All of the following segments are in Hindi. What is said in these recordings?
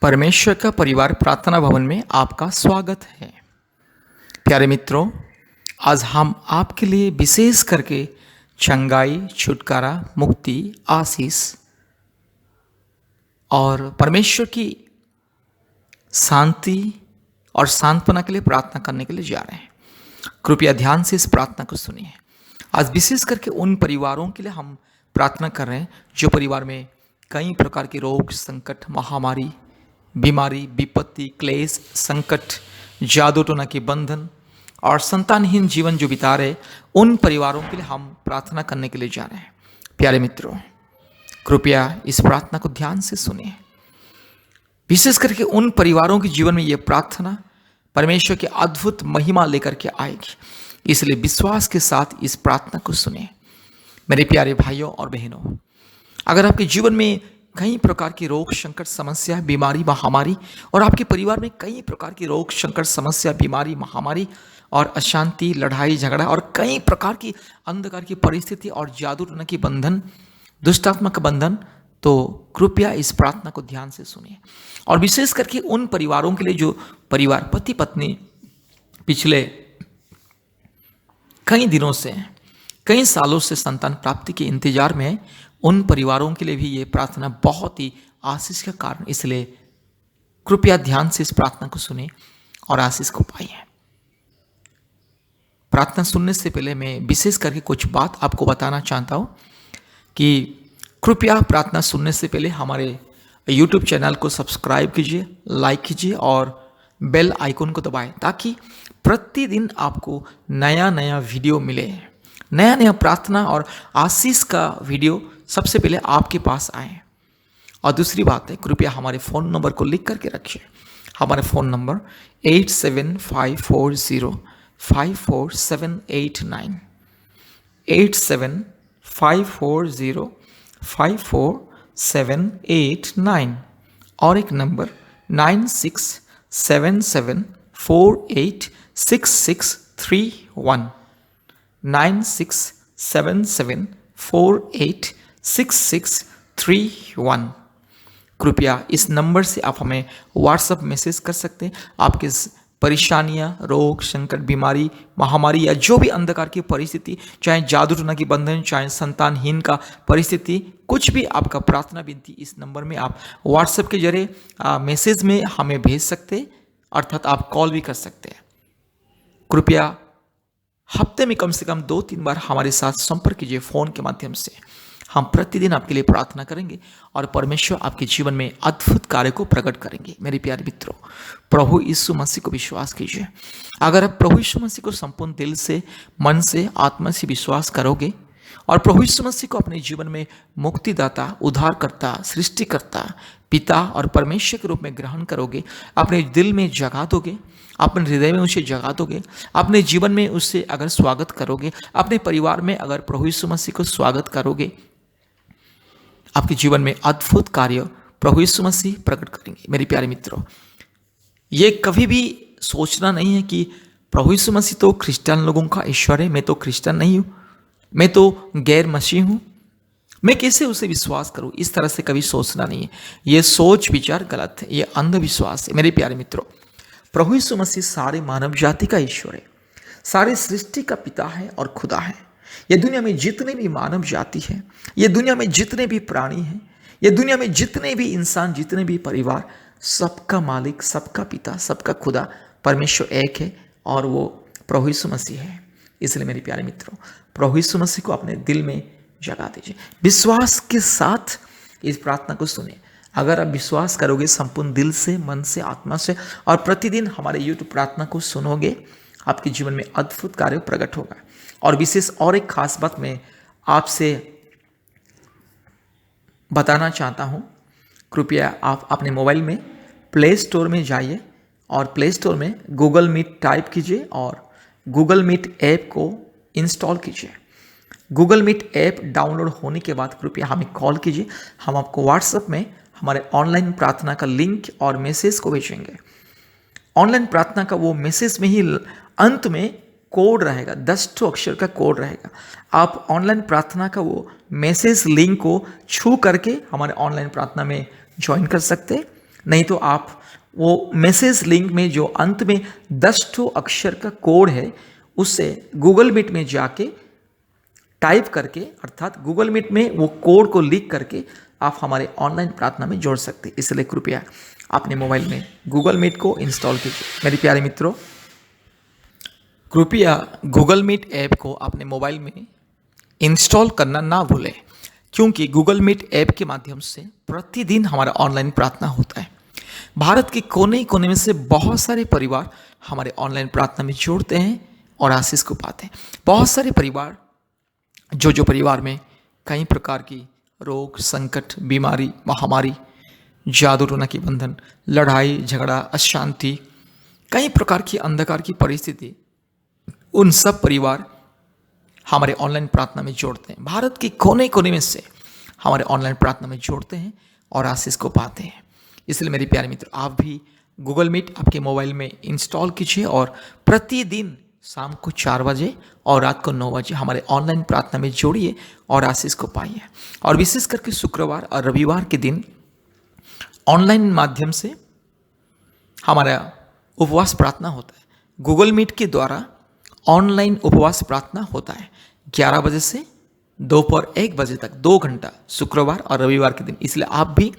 परमेश्वर का परिवार प्रार्थना भवन में आपका स्वागत है। प्यारे मित्रों, आज हम आपके लिए विशेष करके चंगाई, छुटकारा, मुक्ति, आशीष और परमेश्वर की शांति और सांत्वना के लिए प्रार्थना करने के लिए जा रहे हैं। कृपया ध्यान से इस प्रार्थना को सुनिए। आज विशेष करके उन परिवारों के लिए हम प्रार्थना कर रहे हैं जो परिवार में कई प्रकार के रोग, संकट, महामारी, बीमारी, विपत्ति, क्लेश, संकट, जादू टोना के बंधन और संतानहीन जीवन जो बिता रहे, उन परिवारों के लिए हम प्रार्थना करने के लिए जा रहे हैं। प्यारे मित्रों, कृपया इस प्रार्थना को ध्यान से सुनिए। विशेष करके उन परिवारों के जीवन में यह प्रार्थना परमेश्वर की अद्भुत महिमा लेकर के आएगी, इसलिए विश्वास के साथ इस प्रार्थना को सुनिए। मेरे प्यारे भाइयों और बहनों, अगर आपके जीवन में कई प्रकार की रोग, संकट, समस्या, बीमारी, महामारी और आपके परिवार में कई प्रकार की रोग, संकट, समस्या, बीमारी, महामारी और अशांति, लड़ाई, झगड़ा और कई प्रकार की अंधकार की परिस्थिति और जादू टोना की बंधन, दुष्टात्मक बंधन, तो कृपया इस प्रार्थना को ध्यान से सुनिए। और विशेष करके उन परिवारों के लिए जो परिवार पति पत्नी पिछले कई दिनों से, कई सालों से संतान प्राप्ति के इंतजार में है, उन परिवारों के लिए भी ये प्रार्थना बहुत ही आशीष का कारण, इसलिए कृपया ध्यान से इस प्रार्थना को सुने और आशीष को पाइए। प्रार्थना सुनने से पहले मैं विशेष करके कुछ बात आपको बताना चाहता हूँ कि कृपया प्रार्थना सुनने से पहले हमारे YouTube चैनल को सब्सक्राइब कीजिए, लाइक कीजिए और बेल आइकन को दबाएं, ताकि प्रतिदिन आपको नया नया वीडियो मिले, नया नया प्रार्थना और आशीष का वीडियो सबसे पहले आपके पास आए। और दूसरी बात है, कृपया हमारे फ़ोन नंबर को लिख करके रखिए। हमारे फ़ोन नंबर 8754054789, 8754054789 और एक नंबर 9677486631, 9677486631। कृपया इस नंबर से आप हमें व्हाट्सएप मैसेज कर सकते हैं। आपके परेशानियां, रोग, संकट, बीमारी, महामारी या जो भी अंधकार की परिस्थिति, चाहे जादू टोना की बंधन, चाहे संतानहीन का परिस्थिति, कुछ भी आपका प्रार्थना विनती, इस नंबर में आप व्हाट्सएप के जरिए मैसेज में हमें भेज सकते हैं, अर्थात आप कॉल भी कर सकते हैं। कृपया हफ्ते में कम से कम 2-3 बार हमारे साथ संपर्क कीजिए फ़ोन के माध्यम से। हम प्रतिदिन आपके लिए प्रार्थना करेंगे और परमेश्वर आपके जीवन में अद्भुत कार्य को प्रकट करेंगे। मेरे प्यारे मित्रों, प्रभु यीशु मसीह को विश्वास कीजिए। अगर आप प्रभु यीशु मसीह को संपूर्ण दिल से, मन से, आत्मा से विश्वास करोगे और प्रभु यीशु मसीह को अपने जीवन में मुक्तिदाता, उद्धारकर्ता, सृष्टिकर्ता, पिता और परमेश्वर के रूप में ग्रहण करोगे, अपने दिल में जगा दोगे, अपने हृदय में उसे जगा दोगे, अपने जीवन में उससे अगर स्वागत करोगे, अपने परिवार में अगर प्रभु यीशु मसीह को स्वागत करोगे, आपके जीवन में अद्भुत कार्य प्रभु यीशु मसीह प्रकट करेंगे। मेरे प्यारे मित्रों, ये कभी भी सोचना नहीं है कि प्रभु यीशु मसीह तो क्रिश्चियन लोगों का ईश्वर है, मैं तो क्रिश्चियन नहीं हूँ, मैं तो गैर मसीह हूँ, मैं कैसे उसे विश्वास करूँ। इस तरह से कभी सोचना नहीं है। ये सोच विचार गलत है, ये अंधविश्वास है। मेरे प्यारे मित्रों, प्रभु यीशु मसीह सारे मानव जाति का ईश्वर है, सारे सृष्टि का पिता है और खुदा है। ये दुनिया में जितने भी मानव जाति है, ये दुनिया में जितने भी प्राणी हैं, ये दुनिया में जितने भी इंसान, जितने भी परिवार, सबका मालिक, सबका पिता, सबका खुदा परमेश्वर एक है और वो प्रभु यीशु मसीह है। इसलिए मेरे प्यारे मित्रों, प्रभु यीशु मसीह को अपने दिल में जगा दीजिए। विश्वास के साथ इस प्रार्थना को सुने। अगर आप विश्वास करोगे संपूर्ण दिल से, मन से, आत्मा से और प्रतिदिन हमारे YouTube प्रार्थना को सुनोगे, आपके जीवन में अद्भुत कार्य प्रकट होगा। और विशेष और एक खास बात मैं आपसे बताना चाहता हूँ। कृपया आप अपने मोबाइल में प्ले स्टोर में जाइए और प्ले स्टोर में गूगल मीट टाइप कीजिए और गूगल मीट ऐप को इंस्टॉल कीजिए। गूगल मीट ऐप डाउनलोड होने के बाद कृपया हमें कॉल कीजिए। हम आपको व्हाट्सएप में हमारे ऑनलाइन प्रार्थना का लिंक और मैसेज को भेजेंगे। ऑनलाइन प्रार्थना का वो मैसेज में ही अंत में कोड रहेगा, 10 अक्षर का कोड रहेगा। आप ऑनलाइन प्रार्थना का वो मैसेज लिंक को छू करके हमारे ऑनलाइन प्रार्थना में ज्वाइन कर सकते हैं। नहीं तो आप वो मैसेज लिंक में जो अंत में 10 ठो अक्षर का कोड है उससे गूगल मीट में जाके टाइप करके, अर्थात गूगल मीट में वो कोड को लिख करके आप हमारे ऑनलाइन प्रार्थना में जोड़ सकते हैं। इसलिए कृपया अपने मोबाइल में गूगल मीट को इंस्टॉल कीजिए। मेरे प्यारे मित्रों, कृपया गूगल मीट ऐप को अपने मोबाइल में इंस्टॉल करना ना भूलें, क्योंकि गूगल मीट ऐप के माध्यम से प्रतिदिन हमारा ऑनलाइन प्रार्थना होता है। भारत के कोने कोने में से बहुत सारे परिवार हमारे ऑनलाइन प्रार्थना में जोड़ते हैं और आशीष को पाते हैं। बहुत सारे परिवार जो परिवार में कई प्रकार की रोग, संकट, बीमारी, महामारी, जादू टोना के बंधन, लड़ाई झगड़ा, अशांति, कई प्रकार की अंधकार की परिस्थिति, उन सब परिवार हमारे ऑनलाइन प्रार्थना में जोड़ते हैं। भारत के कोने कोने में से हमारे ऑनलाइन प्रार्थना में जोड़ते हैं और आशीष को पाते हैं। इसलिए मेरे प्यारे मित्र, आप भी गूगल मीट आपके मोबाइल में इंस्टॉल कीजिए और प्रतिदिन शाम को 4 बजे और रात को 9 बजे हमारे ऑनलाइन प्रार्थना में जोड़िए और आशीष को पाइए। और विशेष करके शुक्रवार और रविवार के दिन ऑनलाइन माध्यम से हमारा उपवास प्रार्थना होता है। गूगल मीट के द्वारा ऑनलाइन उपवास प्रार्थना होता है 11 बजे से दोपहर 1 बजे तक, 2 घंटा, शुक्रवार और रविवार के दिन। इसलिए आप भी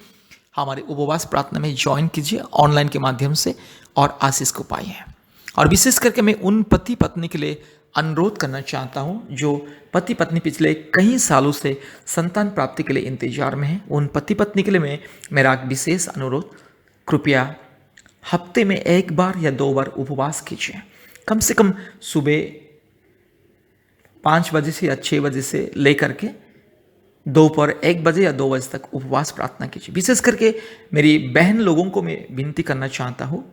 हमारे उपवास प्रार्थना में ज्वाइन कीजिए ऑनलाइन के माध्यम से और आशीष को पाइए। और विशेष करके मैं उन पति पत्नी के लिए अनुरोध करना चाहता हूं जो पति पत्नी पिछले कई सालों से संतान प्राप्ति के लिए इंतजार में हैं। उन पति पत्नी के लिए मेरा विशेष अनुरोध, कृपया हफ्ते में 1 बार या 2 बार उपवास कीजिए। कम से कम सुबह 5 बजे से या 6 बजे से लेकर के दोपहर 1 बजे या 2 बजे तक उपवास प्रार्थना कीजिए। विशेष करके मेरी बहन लोगों को मैं विनती करना चाहता हूँ,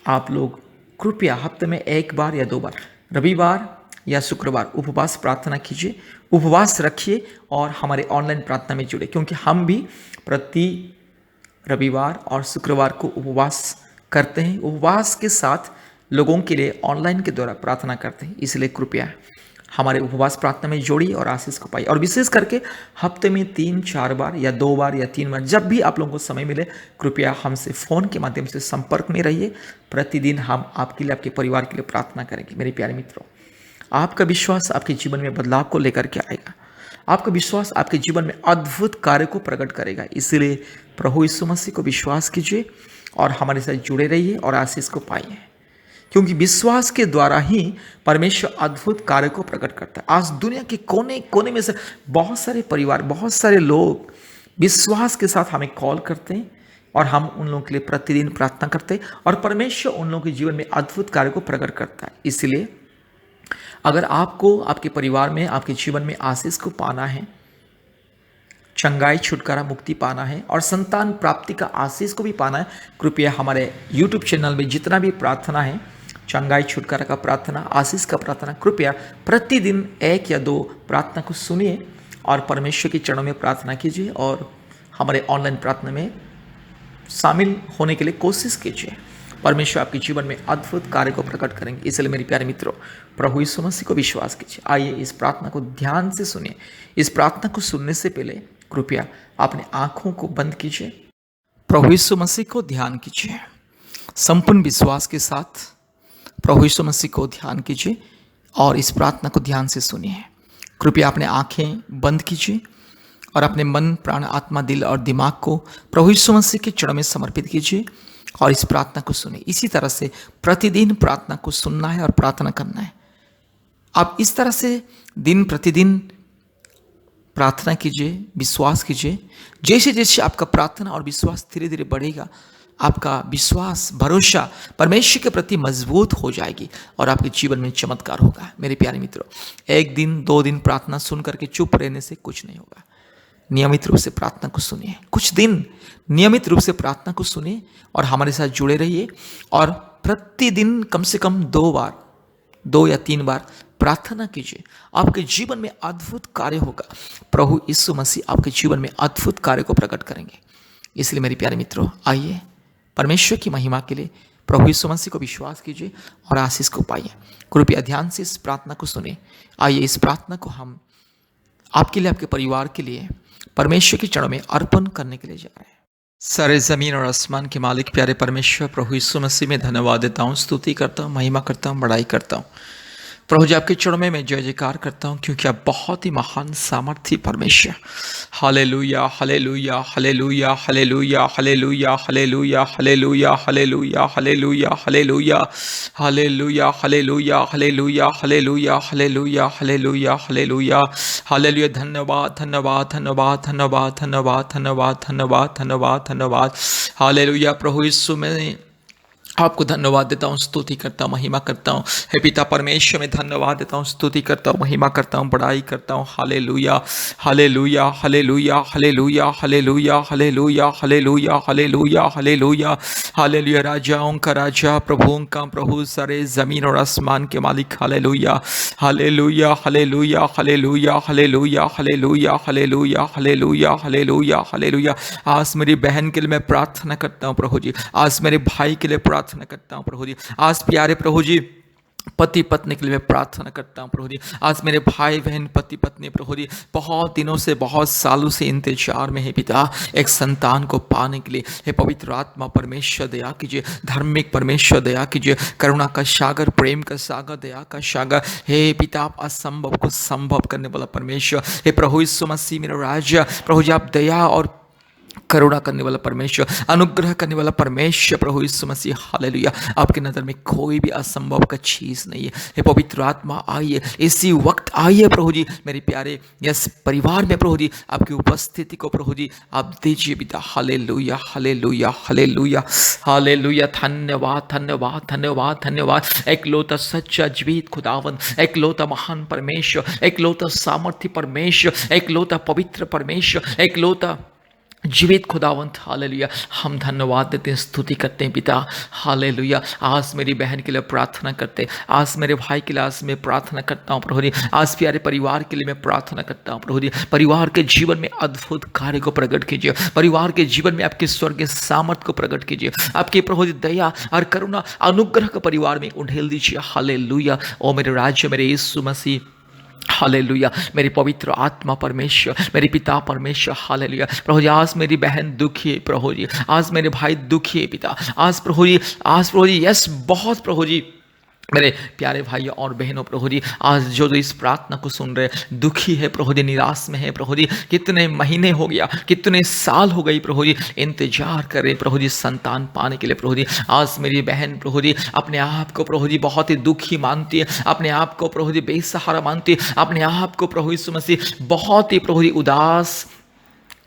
आप लोग कृपया हफ्ते में 1 बार या 2 बार, रविवार या शुक्रवार उपवास प्रार्थना कीजिए, उपवास रखिए और हमारे ऑनलाइन प्रार्थना में जुड़े, क्योंकि हम भी प्रति रविवार और शुक्रवार को उपवास करते हैं। उपवास के साथ लोगों के लिए ऑनलाइन के द्वारा प्रार्थना करते हैं। इसलिए कृपया हमारे उपवास प्रार्थना में जोड़िए और आशीष को पाइए। और विशेष करके हफ्ते में 3-4 बार या 2 बार या 3 बार, जब भी आप लोगों को समय मिले, कृपया हमसे फ़ोन के माध्यम से संपर्क में रहिए। प्रतिदिन हम आपके लिए, आपके परिवार के लिए प्रार्थना करेंगे। मेरे प्यारे मित्रों, आपका विश्वास आपके जीवन में बदलाव को लेकर के आएगा। आपका विश्वास आपके जीवन में अद्भुत कार्य को प्रकट करेगा। इसलिए प्रभु यीशु मसीह को विश्वास कीजिए और हमारे साथ जुड़े रहिए और आशीष को पाइए, क्योंकि विश्वास के द्वारा ही परमेश्वर अद्भुत कार्य को प्रकट करता है। आज दुनिया के कोने कोने में से बहुत सारे परिवार, बहुत सारे लोग विश्वास के साथ हमें कॉल करते हैं और हम उन लोगों के लिए प्रतिदिन प्रार्थना करते हैं और परमेश्वर उन लोगों के जीवन में अद्भुत कार्य को प्रकट करता है। इसलिए अगर आपको आपके परिवार में, आपके जीवन में आशीष को पाना है, चंगाई, छुटकारा, मुक्ति पाना है और संतान प्राप्ति का आशीष को भी पाना है, कृपया हमारे YouTube चैनल में जितना भी प्रार्थना है, चंगाई, छुटकारा का प्रार्थना, आशीष का प्रार्थना, कृपया प्रतिदिन 1 या 2 प्रार्थना को सुनिए और परमेश्वर के चरणों में प्रार्थना कीजिए और हमारे ऑनलाइन प्रार्थना में शामिल होने के लिए कोशिश कीजिए। परमेश्वर आपके जीवन में अद्भुत कार्य को प्रकट करेंगे। इसलिए मेरे प्यारे मित्रों, प्रभु यीशु मसीह को विश्वास कीजिए। आइए इस प्रार्थना को ध्यान से सुनिए। इस प्रार्थना को सुनने से पहले कृपया अपने आंखों को बंद कीजिए, प्रभु यीशु मसीह को ध्यान कीजिए। संपूर्ण विश्वास के साथ प्रभु यीशु मसीह को ध्यान कीजिए और इस प्रार्थना को ध्यान से सुनिए। कृपया अपने आंखें बंद कीजिए और अपने मन, प्राण, आत्मा, दिल और दिमाग को प्रभु यीशु मसीह के चरणों में समर्पित कीजिए और इस प्रार्थना को सुनिए। इसी तरह से प्रतिदिन प्रार्थना को सुनना है और प्रार्थना करना है। आप इस तरह से दिन प्रतिदिन प्रार्थना कीजिए, विश्वास कीजिए। जैसे जैसे आपका प्रार्थना और विश्वास धीरे धीरे बढ़ेगा, आपका विश्वास, भरोसा परमेश्वर के प्रति मजबूत हो जाएगी और आपके जीवन में चमत्कार होगा। मेरे प्यारे मित्रों, 1 दिन 2 दिन प्रार्थना सुन करके चुप रहने से कुछ नहीं होगा। नियमित रूप से प्रार्थना को सुनिए, कुछ दिन नियमित रूप से प्रार्थना को सुनिए और हमारे साथ जुड़े रहिए और प्रतिदिन कम से कम 2 बार, 2 या 3 बार प्रार्थना कीजिए। आपके जीवन में अद्भुत कार्य होगा। प्रभु यीशु मसीह आपके जीवन में अद्भुत कार्य को प्रकट करेंगे। इसलिए मेरे प्यारे मित्रों, आइए परमेश्वर की महिमा के लिए प्रभु यीशु मसीह को विश्वास कीजिए और आशीष को पाइए। कृपया ध्यान से इस प्रार्थना को सुने। आइए इस प्रार्थना को हम आपके लिए, आपके परिवार के लिए परमेश्वर के चरणों में अर्पण करने के लिए जा रहे हैं। सारे ज़मीन और आसमान के मालिक प्यारे परमेश्वर प्रभु यीशु मसीह में धन्यवाद देता हूँ, स्तुति करता हूँ, महिमा करता हूँ, बड़ाई करता हूँ। प्रभु जी आपके चरणों में मैं जय जयकार करता हूँ क्योंकि आप बहुत ही महान सामर्थी परमेश्वर। Hallelujah hallelujah hallelujah hallelujah hallelujah hallelujah hallelujah hallelujah hallelujah hallelujah hallelujah hallelujah hallelujah hallelujah hallelujah hallelujah hallelujah hallelujah. धन्यवाद धन्यवाद धन्यवाद धन्यवाद धन्यवाद धन्यवाद धन्यवाद धन्यवाद धन्यवाद। हालेलुया प्रभु यीशु में आपको धन्यवाद देता हूँ, स्तुति करता हूँ, महिमा करता हूँ। हे पिता परमेश्वर में धन्यवाद देता हूँ, स्तुति करता हूँ, महिमा करता हूँ, बड़ाई करता हूँ। Hallelujah hallelujah hallelujah hallelujah hallelujah hallelujah hallelujah hallelujah hallelujah hallelujah. राजाओं का राजा, प्रभुओं का प्रभु, सारे जमीन और आसमान के मालिक। Hallelujah hallelujah hallelujah hallelujah hallelujah hallelujah hallelujah hallelujah hallelujah hallelujah. आज मेरी बहन के लिए मैं प्रार्थना करता हूँ प्रभु जी, आज मेरे भाई के लिए प्रार्थना करता हूँ प्रभु जी, आज प्यारे प्रभु जी पति पत्नी के लिए मैं प्रार्थना करता हूँ प्रभु जी। आज मेरे भाई बहन पति पत्नी प्रभु जी बहुत दिनों से, बहुत सालों से इंतजार में है पिता, एक संतान को पाने के लिए। हे पवित्र आत्मा परमेश्वर दया कीजिए, धार्मिक परमेश्वर दया कीजिए, करुणा का सागर, प्रेम का सागर, दया का सागर। हे पिता आप असंभव को संभव करने वाला परमेश्वर। हे प्रभु यीशु मसीह मेरा राजा, प्रभु जी आप दया और करुणा करने वाला परमेश्वर, अनुग्रह करने वाला परमेश्वर प्रभु यीशु मसीह। हालेलुया। आपके नज़र में कोई भी असंभव का चीज़ नहीं है। हे पवित्र आत्मा आइए, इसी वक्त आइए प्रभु जी, मेरे प्यारे यस परिवार में प्रभु जी आपकी उपस्थिति को प्रभु जी आप दीजिए पिता। Hallelujah hallelujah hallelujah hallelujah. धन्यवाद धन्यवाद धन्यवाद धन्यवाद। एक लौता सच्चा जीवित खुदावन, एक लौता महान परमेश्वर, एक लौता सामर्थ्य परमेश्वर, एक लौता पवित्र परमेश्वर, एक लौता जीवित खुदावंत। हालेलुया। हम धन्यवाद देते हैं, स्तुति करते हैं पिता। हालेलुया। आज मेरी बहन के लिए प्रार्थना करते हैं, आज मेरे भाई के लिए आज मैं प्रार्थना करता हूँ प्रभु जी, आज प्यारे परिवार के लिए मैं प्रार्थना करता हूँ प्रभु जी। परिवार के जीवन में अद्भुत कार्य को प्रकट कीजिए, परिवार के जीवन में आपके स्वर्गीय सामर्थ को प्रकट कीजिए, आपके प्रभु जी दया और करुणा अनुग्रह को परिवार में उंडेल दीजिए। हालेलुया। ओ मेरे राज्य, मेरे यीशु मसीह। हालेलुया। मेरी पवित्र आत्मा परमेश्वर, मेरे पिता परमेश्वर। हालेलुया। प्रभु जी आज मेरी बहन दुखी है प्रभु जी, आज मेरे भाई दुखी है पिता, आज प्रभु जी, आज प्रभु जी यस बहुत प्रभु जी मेरे प्यारे भाइयों और बहनों प्रभु जी आज जो इस प्रार्थना को सुन रहे, दुखी है प्रभु जी, निराश में है प्रभु जी, कितने महीने हो गया, कितने साल हो गई प्रभु जी, इंतजार कर रहे प्रभु जी संतान पाने के लिए प्रभु जी। आज मेरी बहन प्रभु जी अपने आप को प्रभु जी बहुत ही दुखी मानती है, अपने आप को प्रभु जी बेसहारा मानती है, अपने आप को प्रभु यीशु मसीह बहुत ही प्रभु जी उदास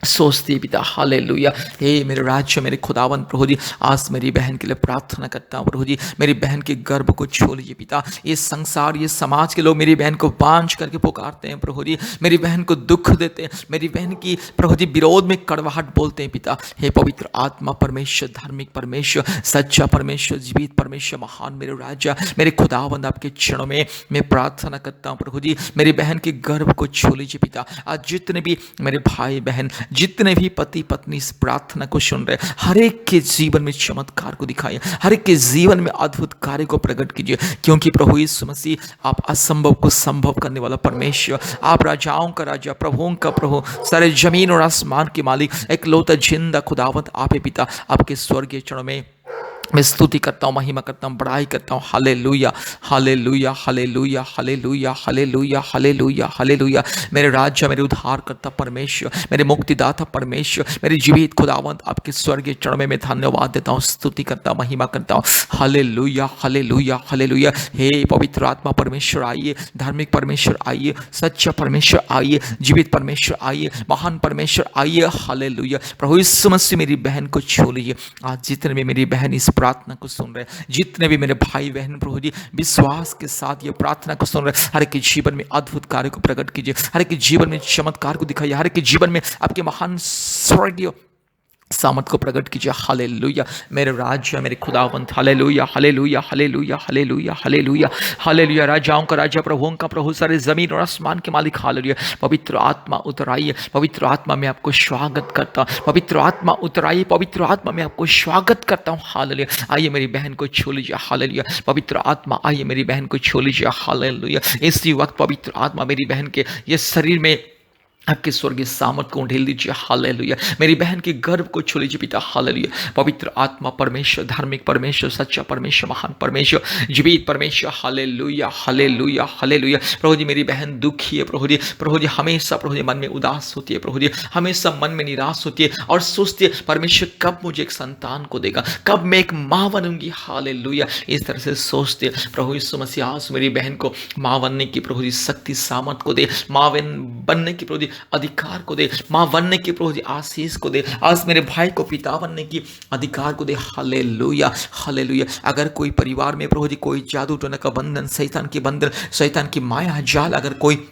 सोचती है पिता। हालेलुया। हे मेरे राज्य, मेरे खुदावन प्रभु जी आज मेरी बहन के लिए प्रार्थना करता हूँ प्रभु जी, मेरी बहन के गर्भ को छू लीजिए पिता। ये संसार, ये समाज के लोग मेरी बहन को बांझ करके पुकारते हैं प्रभु जी, मेरी बहन को दुख देते हैं, मेरी बहन की प्रभु जी विरोध में कड़वाहट बोलते हैं पिता। हे पवित्र आत्मा परमेश्वर, धार्मिक परमेश्वर, सच्चा परमेश्वर, जीवित परमेश्वर, महान मेरे राजा, मेरे खुदावंद आपके चरणों में मैं प्रार्थना करता हूँ प्रभु जी, मेरी बहन के गर्भ को छू लीजिए पिता। आज जितने भी मेरे भाई बहन, जितने भी पति पत्नी इस प्रार्थना को सुन रहे, हर एक के जीवन में चमत्कार को दिखाइए, हर एक के जीवन में अद्भुत कार्य को प्रकट कीजिए, क्योंकि प्रभु यीशु मसीह आप असंभव को संभव करने वाला परमेश्वर, आप राजाओं का राजा, प्रभुओं का प्रभु, सारे जमीन और आसमान के मालिक, एक लौता जिंदा खुदावंत आप है पिता। आपके स्वर्गीय चरणों में मैं स्तुति करता हूँ, महिमा करता हूँ, बड़ाई करता हूँ। Hallelujah hallelujah hallelujah hallelujah hallelujah hallelujah hallelujah. मेरे राज्य, मेरे उद्धारकर्ता परमेश्वर, मेरे मुक्तिदाता परमेश्वर, मेरे जीवित खुदावंत आपके स्वर्गीय चरण में मैं धन्यवाद देता हूँ, स्तुति करता हूँ, महिमा करता हूँ। Hallelujah hallelujah hallelujah. हे पवित्र आत्मा परमेश्वर आइए, धार्मिक परमेश्वर आइए, सच्चा परमेश्वर आइए, जीवित परमेश्वर आइए, महान परमेश्वर आइए। हालेलुया। प्रभु यीशु मसीह मेरी बहन को छू लीजिए। आज जितने भी मेरी बहन इस प्रार्थना को सुन रहे, जितने भी मेरे भाई बहन प्रभु जी विश्वास के साथ ये प्रार्थना को सुन रहे, हर एक के जीवन में अद्भुत कार्य को प्रकट कीजिए, हर एक के जीवन में चमत्कार को दिखाइए, हर एक के जीवन में आपके महान स्वर्गीय सामर्थ को प्रकट कीजिए। हालेलुया। मेरे राज्य, मेरे खुदावंत। Hallelujah hallelujah hallelujah hallelujah hallelujah hallelujah. राजाओं का राजा, प्रभुओं का प्रभु, सारे जमीन और आसमान के मालिक। हालेलुया। पवित्र आत्मा उतर आइए, पवित्र आत्मा में आपको स्वागत करता हूँ, पवित्र आत्मा उतर आइए, पवित्र आत्मा में आपको स्वागत करता हूँ। हालेलुया। आइए मेरी बहन को छू लीजिए। हालेलुया। पवित्र आत्मा आइए मेरी बहन को छू लीजिए। हालेलुया। इसी वक्त पवित्र आत्मा मेरी बहन के ये शरीर में आपके स्वर्गीय सामर्थ को ढेल दीजिए। हालेलुया। मेरी बहन के गर्भ को छू लीजिए पिता। हालेलुया। पवित्र आत्मा परमेश्वर, धार्मिक परमेश्वर, सच्चा परमेश्वर, महान परमेश्वर, जीवित परमेश्वर। Hallelujah, hallelujah, hallelujah. प्रभु जी मेरी बहन दुखी है प्रभु जी। प्रभु जी हमेशा प्रभु जी मन में उदास होती है प्रभु जी, हमेशा मन में निराश होती है और सोचती है परमेश्वर कब मुझे एक संतान को देगा, कब मैं एक माँ बनूंगी। हालेलुया। इस तरह से सोचते हैं प्रभु यीशु मसीह आज मेरी बहन को माँ बनने की प्रभु जी शक्ति सामर्थ को दे, माँ बनने की प्रभु जी अधिकार को दे, माँ बनने की प्रभु जी आशीष को दे, आज मेरे भाई को पिता बनने की अधिकार को दे। Hallelujah, hallelujah. अगर कोई परिवार में प्रभु जी कोई जादू टोना का बंधन, शैतान की बंधन, शैतान की माया जाल अगर कोई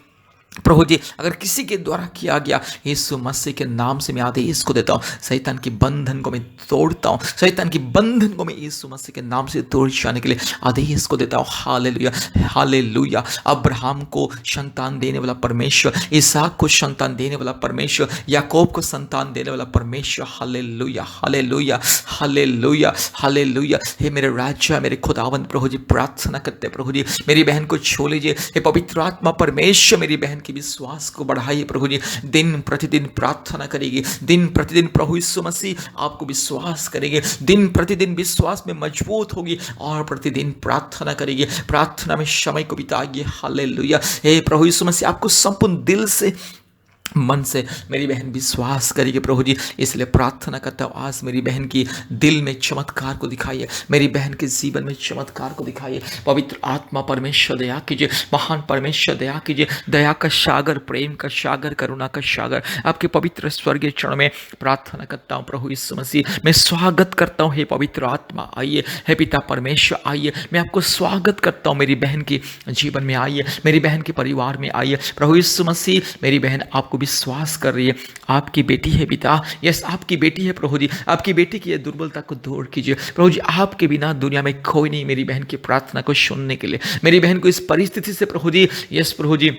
प्रभु जी अगर किसी के द्वारा किया गया, यीशु मसीह के नाम से मैं आदेश को देता हूँ, शैतान की बंधन को मैं तोड़ता हूँ, शैतान की बंधन को मैं यीशु मसीह के नाम से तोड़ जाने के लिए आदेश को देता हूँ। Hallelujah, hallelujah. अब्राहम को संतान देने वाला परमेश्वर, इसहाक को संतान देने वाला परमेश्वर, याकूब को संतान देने वाला परमेश्वर। Hallelujah, hallelujah, hallelujah, hallelujah. हे मेरे राजा, मेरे खुदावंद प्रभु जी प्रार्थना करते प्रभु जी मेरी बहन को छू लीजिए। हे पवित्र आत्मा परमेश्वर मेरी बहन की विश्वास को बढ़ाइए प्रभु जी, दिन प्रतिदिन प्रार्थना करेगी, दिन प्रतिदिन प्रभु यीशु मसीह आपको विश्वास करेंगे, दिन प्रतिदिन विश्वास में मजबूत होगी और प्रतिदिन प्रार्थना करेगी, प्रार्थना में समय को बिताएगी। हालेलुया। हे प्रभु यीशु मसीह आपको संपूर्ण दिल से, मन से मेरी बहन विश्वास करेगी प्रभु जी, इसलिए प्रार्थना करता हूँ आज मेरी बहन की दिल में चमत्कार को दिखाइए, मेरी बहन के जीवन में चमत्कार को दिखाइए। पवित्र आत्मा परमेश्वर दया कीजिए, महान परमेश्वर दया कीजिए, दया का सागर, प्रेम का सागर, करुणा का सागर आपके पवित्र स्वर्गीय चरण में प्रार्थना करता हूँ प्रभु यीशु मसीह। मैं स्वागत करता हूँ हे पवित्र आत्मा आइए, हे पिता परमेश्वर आइए, मैं आपको स्वागत करता हूँ मेरी बहन की जीवन में आइए, मेरी बहन के परिवार में आइए प्रभु यीशु मसीह। मेरी बहन आपको विश्वास कर रही है, आपकी बेटी है पिता, यस आपकी बेटी है प्रभु जी, आपकी बेटी की दुर्बलता को दूर कीजिए प्रभु जी। आपके बिना दुनिया में कोई नहीं मेरी बहन की प्रार्थना को सुनने के लिए, मेरी बहन को इस परिस्थिति से प्रभु जी, यस प्रभु जी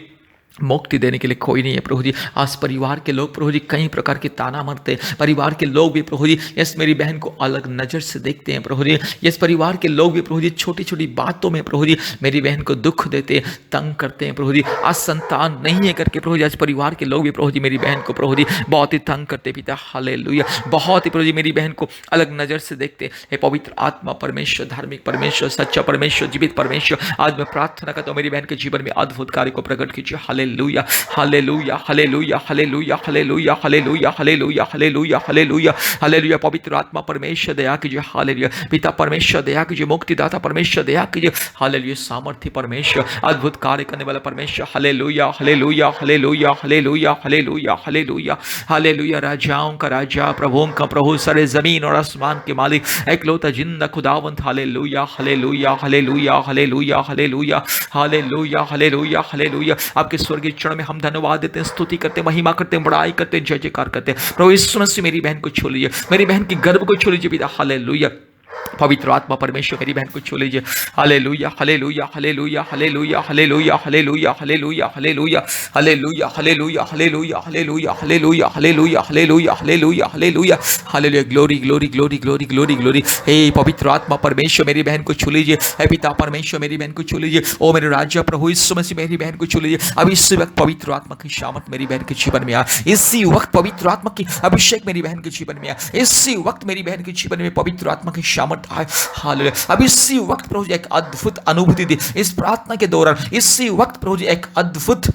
मुक्ति देने के लिए कोई नहीं है प्रभु जी। आज परिवार के लोग प्रभु जी कई प्रकार के ताना मारते हैं, परिवार के लोग भी प्रभु जी यस मेरी बहन को अलग नज़र से देखते हैं प्रभु जी, यस परिवार के लोग भी प्रभु जी छोटी छोटी बातों में प्रभु जी मेरी बहन को दुख देते हैं, तंग करते हैं प्रभु जी। आज संतान नहीं है करके प्रभु जी आज परिवार के लोग भी प्रभु जी मेरी बहन को प्रभु जी बहुत ही तंग करते पिता। हालेलुया, बहुत ही प्रभु जी मेरी बहन को अलग नज़र से देखते हैं। पवित्र आत्मा परमेश्वर, धार्मिक परमेश्वर, सच्चा परमेश्वर, जीवित परमेश्वर, आज मैं प्रार्थना करता हूँ मेरी बहन के जीवन में अद्भुत कार्य को प्रकट कीजिए। Hallelujah, hallelujah, hallelujah, hallelujah, hallelujah, hallelujah, hallelujah, hallelujah, hallelujah, hallelujah. पवित्र आत्मा परमेश्वर दया कीजिए। हालेलुया, पिता परमेश्वर दया कीजिए, मुक्तिदाता परमेश्वर दया कीजिए। हालेलुया, सामर्थ्य परमेश्वर, अद्भुत कार्य करने वाला परमेश्वर। Hallelujah, hallelujah, hallelujah, hallelujah, hallelujah, hallelujah, hallelujah. राजाओं का राजा, प्रभुओं का प्रभु, सारे जमीन और आसमान के मालिक, एकलौता जिंदा खुदावंत। Hallelujah, hallelujah, hallelujah, hallelujah, hallelujah, hallelujah, hallelujah, hallelujah. आपके स्वर्गीय चरण में हम धन्यवाद देते हैं, स्तुति करते हैं, महिमा करते हैं, बड़ाई करते हैं, जय जयकार करते हैं। प्रभु यीशु मसीह मेरी बहन को छू लीजिए, मेरी बहन की गर्भ को छू लीजिए पिता। हालेलुया, पवित्र आत्मा परमेश्वर मेरी बहन को छू लीजिए। Hallelujah, hallelujah, hallelujah, hallelujah, hallelujah, hallelujah, hallelujah, hallelujah, hallelujah, hallelujah, hallelujah, hallelujah, hallelujah, hallelujah, hallelujah, hallelujah, hallelujah, hallelujah. Glory, glory, glory, glory, glory, glory. हे पवित्र आत्मा परमेश्वर मेरी बहन को छू लीजिए, हे पिता परमेश्वर मेरी बहन को छू लीजिए। ओ मेरे राज्य प्रभु यीशु मसीह मेरी बहन को छू लीजिए। अब इस वक्त पवित्र आत्मा की शामत मेरी बहन के जीवन में आ, इसी वक्त पवित्र आत्मा की अभिषेक मेरी बहन के जीवन में आ, इसी वक्त मेरी बहन के जीवन में पवित्र आत्मा की शामत आए। हालेलुया, अब इसी वक्त प्रभु जी एक अद्भुत अनुभूति दी इस प्रार्थना के दौरान, इसी वक्त प्रभु जी एक अद्भुत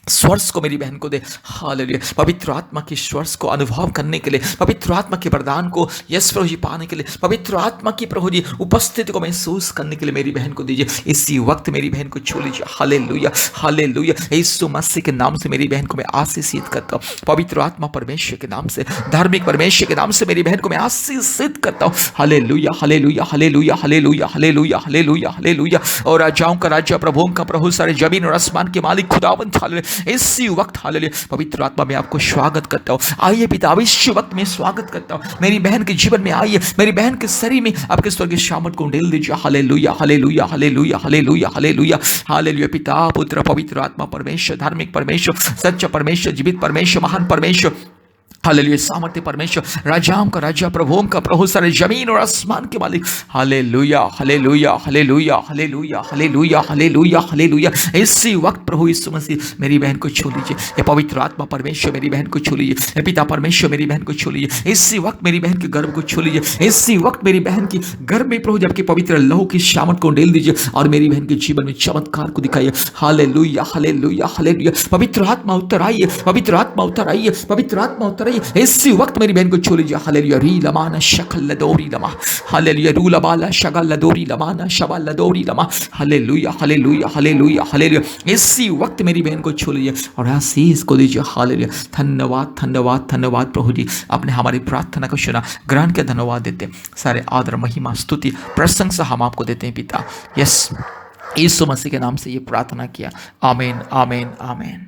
स्वर्स को मेरी बहन को दे। हालेलुया, पवित्र आत्मा की स्वर्स को अनुभव करने के लिए, पवित्र आत्मा के वरदान को यस प्रभु जी पाने के लिए, पवित्र आत्मा की प्रभु जी उपस्थिति को महसूस करने के लिए मेरी बहन को दीजिए। इसी वक्त मेरी बहन को छू लीजिए। Hallelujah, hallelujah. यीशु मसीह के नाम से मेरी बहन को मैं आशीषित करता हूँ, पवित्र आत्मा परमेश्वर के नाम से, धार्मिक परमेश्वर के नाम से मेरी बहन को मैं आशीषित करता हूँ। Hallelujah, hallelujah, hallelujah, hallelujah, hallelujah, hallelujah, hallelujah. और राजाओं का राजा, प्रभुओं का प्रभु, सारे जमीन और आसमान के मालिक खुदावंद, हालेलुया, इसी वक्त हालेलुया पवित्र आत्मा में आपको स्वागत करता हूँ। आइए पिता, इसी वक्त में स्वागत करता हूँ, मेरी बहन के जीवन में आइए, मेरी बहन के शरीर में आपके स्वर्गीय सामर्थ को ढेल दीजिए। Hallelujah, hallelujah, hallelujah, hallelujah, hallelujah, hallelujah. पिता, पुत्र, पवित्र आत्मा परमेश्वर, धार्मिक परमेश्वर, सच्चा परमेश्वर, जीवित परमेश्वर, महान परमेश्वर, हालेलुया, सामर्थ्य परमेश्वर, राजाओं का राजा, प्रभुओं का प्रभु, सारे जमीन और आसमान के मालिक। Hallelujah, hallelujah, hallelujah, hallelujah, hallelujah, hallelujah, hallelujah. इसी वक्त प्रभु यीशु मसीह मेरी बहन को छू लीजिए। ये पवित्र आत्मा परमेश्वर मेरी बहन को छू लीजिए। ये पिता परमेश्वर मेरी बहन को छू लीजिए। इसी वक्त मेरी बहन के गर्भ को छू लीजिए। इसी वक्त मेरी बहन की गर्भ में प्रभु जबकि पवित्र लहू की शामत को डेल दीजिए और मेरी बहन के जीवन में चमत्कार को दिखाइए। Hallelujah, hallelujah, hallelujah. पवित्र आत्मा उतर आइए, पवित्र आत्मा उतर आइए, पवित्र आत्मा उतर आइए। इसी वक्त मेरी बहन को छू लीजिए। हालेलुया, री लमाना शकल लदोरी लमा, हालेलुया, रू लबाला शगल लदोरी लमाना शबल लदोरी लमा। Hallelujah, hallelujah, hallelujah, hallelujah. इसी वक्त मेरी बहन को छू लीजिए और आशीष को दीजिए। हालेलुया, धन्यवाद, धन्यवाद, धन्यवाद प्रभु जी, आपने हमारी प्रार्थना को सुना, ग्रहण के धन्यवाद देते हैं। सारे आदर, महिमा, स्तुति, प्रशंसा हम आपको देते हैं पिता। यस, यीशु मसीह के नाम से ये प्रार्थना किया। आमीन, आमीन, आमीन।